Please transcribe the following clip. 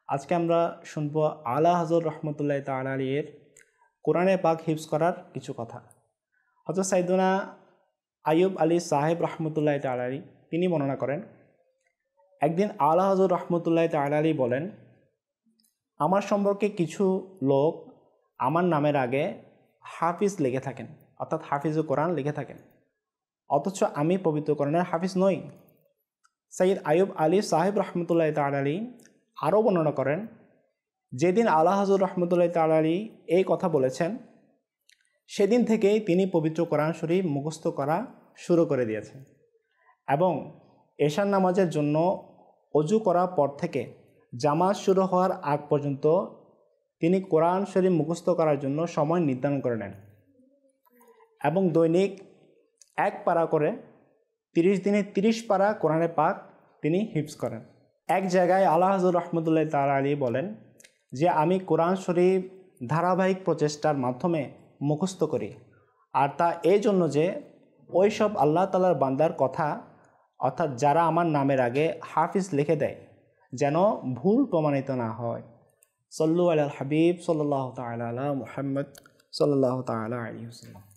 আজকে আমরা শুনব আলা হযরত রহমতুল্লাহ তাআলা আলাইহির কোরআনে পাক হিফজ করার কিছু কথা। হযরত সাইয়েদনা আইয়ুব আলী সাহেব রহমতুল্লাহ তাআলা আলাইহি তিনি বর্ণনা করেন, একদিন আলা হযরত রহমতুল্লাহ তাআলা আলাইহি বলেন, আমার সম্পর্কে কিছু লোক আমার নামের আগে হাফিজ লিখে থাকেন, অর্থাৎ হাফিজুল কোরআন লিখে থাকেন, অথচ আমি পবিত্র কোরআনের হাফিজ নই। সৈয়দ আইয়ুব আলী সাহেব রহমতুল্লাহ তাআলা আলাইহি আরও বর্ণনা করেন, যেদিন আলা হযরত রহমতুল্লাহ তাআলা আলাইহি এই কথা বলেছেন, সেদিন থেকেই তিনি পবিত্র কোরআন শরীফ মুখস্থ করা শুরু করে দিয়েছেন এবং এশার নামাজের জন্য অজু করার পর থেকে জামাত শুরু হওয়ার আগ পর্যন্ত তিনি কোরআন শরীফ মুখস্থ করার জন্য সময় নির্ধারণ করে নেন এবং দৈনিক 1 পারা করে 30 দিনে 30 পারা কোরআনে পাক তিনি হিফজ করেন। এক জায়গায় আলা হযরত রহমতুল্লাহ তাআলা আলাইহি বলেন যে, আমি কোরআন শরীফ ধারাবাহিক প্রচেষ্টার মাধ্যমে মুখস্থ করি, আর তা এই জন্য যে ওই সব আল্লাহ তাআলার বান্দার কথা, অর্থাৎ যারা আমার নামের আগে হাফিজ লিখে দেয়, যেন ভুল প্রমাণিত না হয়। সল্লু আলাল হাবিব সাল্লাল্লাহু তাআলা আলা মুহাম্মদ সাল্লাল্লাহু তাআলা আলাইহি ওয়াসাল্লাম।